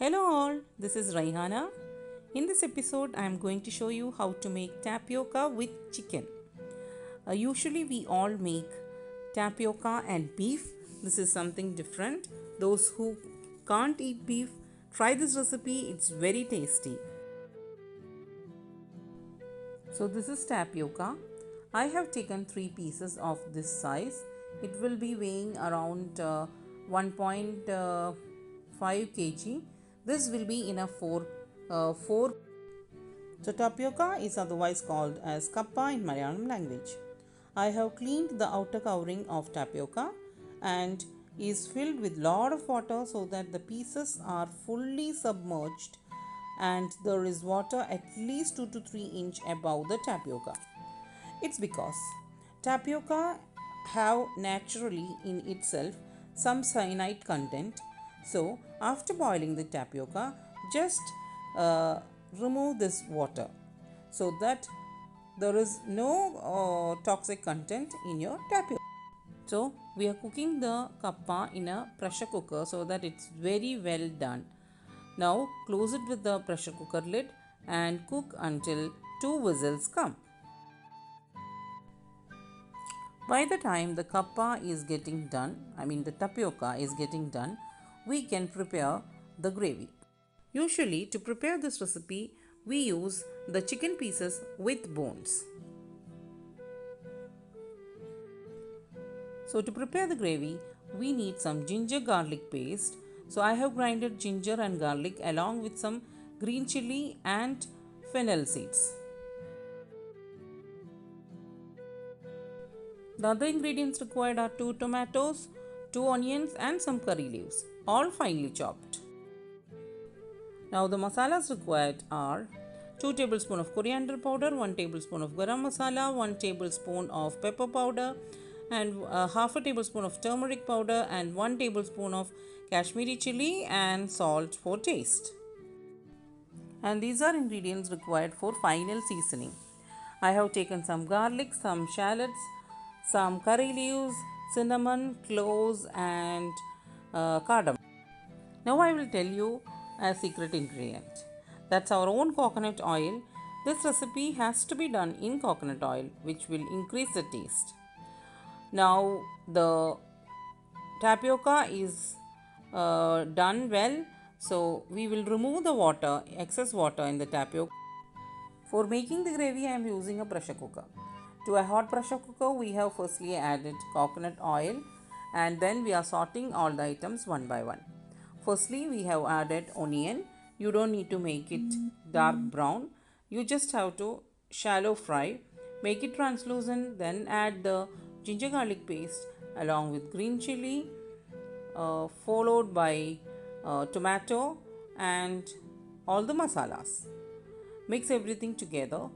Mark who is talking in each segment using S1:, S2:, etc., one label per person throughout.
S1: Hello all, this is Raihana. In this episode, I am going to show you how to make tapioca with chicken. Usually, we all make tapioca and beef. This is something different. Those who can't eat beef, try this recipe, it's very tasty. So, this is tapioca. I have taken 3 pieces of this size. It will be weighing around 1.5 kg. This will be enough for 4. So tapioca is otherwise called as kappa in Malayalam language. I have cleaned the outer covering of tapioca and is filled with lot of water so that the pieces are fully submerged and there is water at least 2 to 3 inch above the tapioca. It's because tapioca have naturally in itself some cyanide content. So after boiling the tapioca, just remove this water so that there is no toxic content in your tapioca. So we are cooking the kappa in a pressure cooker so that it's very well done. Now close it with the pressure cooker lid and cook until 2 whistles come. By the time the kappa is getting done, the tapioca is getting done, we can prepare the gravy. Usually to prepare this recipe, we use the chicken pieces with bones. So to prepare the gravy, we need some ginger garlic paste. So I have grinded ginger and garlic along with some green chili and fennel seeds. The other ingredients required are 2 tomatoes, 2 onions and some curry leaves, all finely chopped. Now the masalas required are 2 tablespoons of coriander powder, 1 tablespoon of garam masala, 1 tablespoon of pepper powder and half a tablespoon of turmeric powder and 1 tablespoon of Kashmiri chili and salt for taste. And these are ingredients required for final seasoning. I have taken some garlic, some shallots, some curry leaves, cinnamon, cloves and cardamom. Now I will tell you a secret ingredient. That's our own coconut oil. This recipe has to be done in coconut oil, which will increase the taste. Now the tapioca is done well, so we will remove the excess water in the tapioca. For making the gravy, I am using a pressure cooker. To a hot pressure cooker, we have firstly added coconut oil and then we are sorting all the items one by one. Firstly, we have added onion. You don't need to make it dark brown. You just have to shallow fry. Make it translucent, then add the ginger garlic paste along with green chili, followed by tomato and all the masalas. Mix everything together.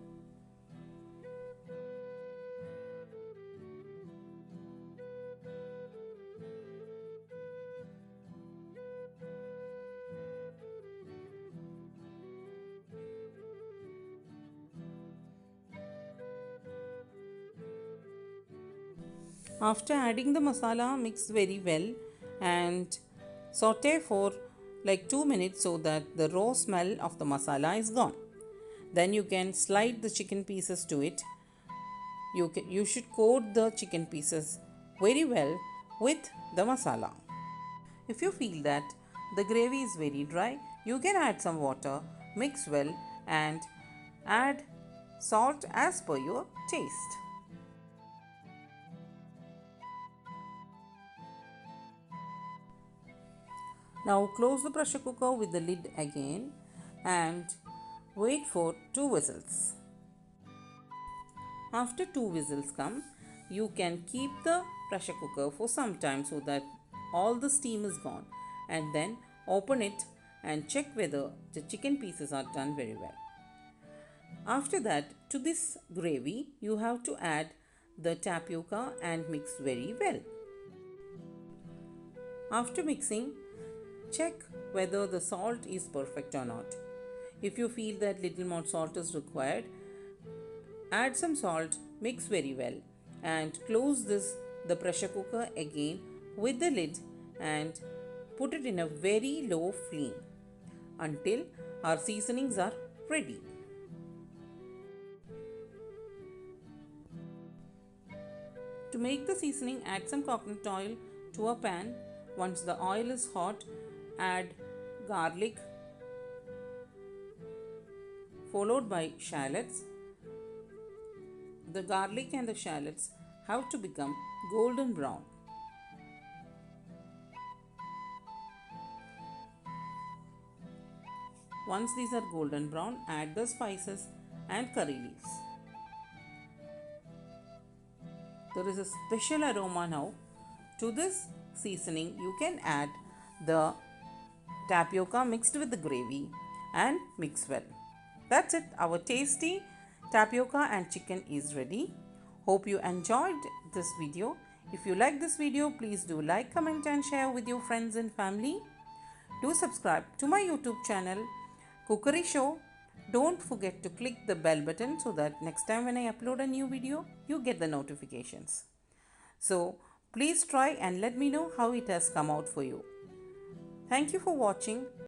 S1: After adding the masala, mix very well and saute for like 2 minutes so that the raw smell of the masala is gone. Then you can slide the chicken pieces to it. You should coat the chicken pieces very well with the masala. If you feel that the gravy is very dry, you can add some water, mix well and add salt as per your taste. Now close the pressure cooker with the lid again and wait for 2 whistles. After 2 whistles come, you can keep the pressure cooker for some time so that all the steam is gone and then open it and check whether the chicken pieces are done very well. After that, to this gravy, you have to add the tapioca and mix very well. After mixing, check whether the salt is perfect or not. If you feel that little more salt is required, add some salt, mix very well and close the pressure cooker again with the lid and put it in a very low flame. until our seasonings are ready. To make the seasoning, add some coconut oil to a pan. Once the oil is hot, add garlic followed by shallots. The garlic and the shallots have to become golden brown. Once these are golden brown, add the spices and curry leaves. There is a special aroma now. To this seasoning, you can add the tapioca mixed with the gravy and mix well. That's it. Our tasty tapioca and chicken is ready. Hope you enjoyed this video. If you like this video, please do like, comment and share with your friends and family. Do subscribe to my YouTube channel, CookeryShow. Don't forget to click the bell button so that next time when I upload a new video, you get the notifications. So please try and let me know how it has come out for you. Thank you for watching.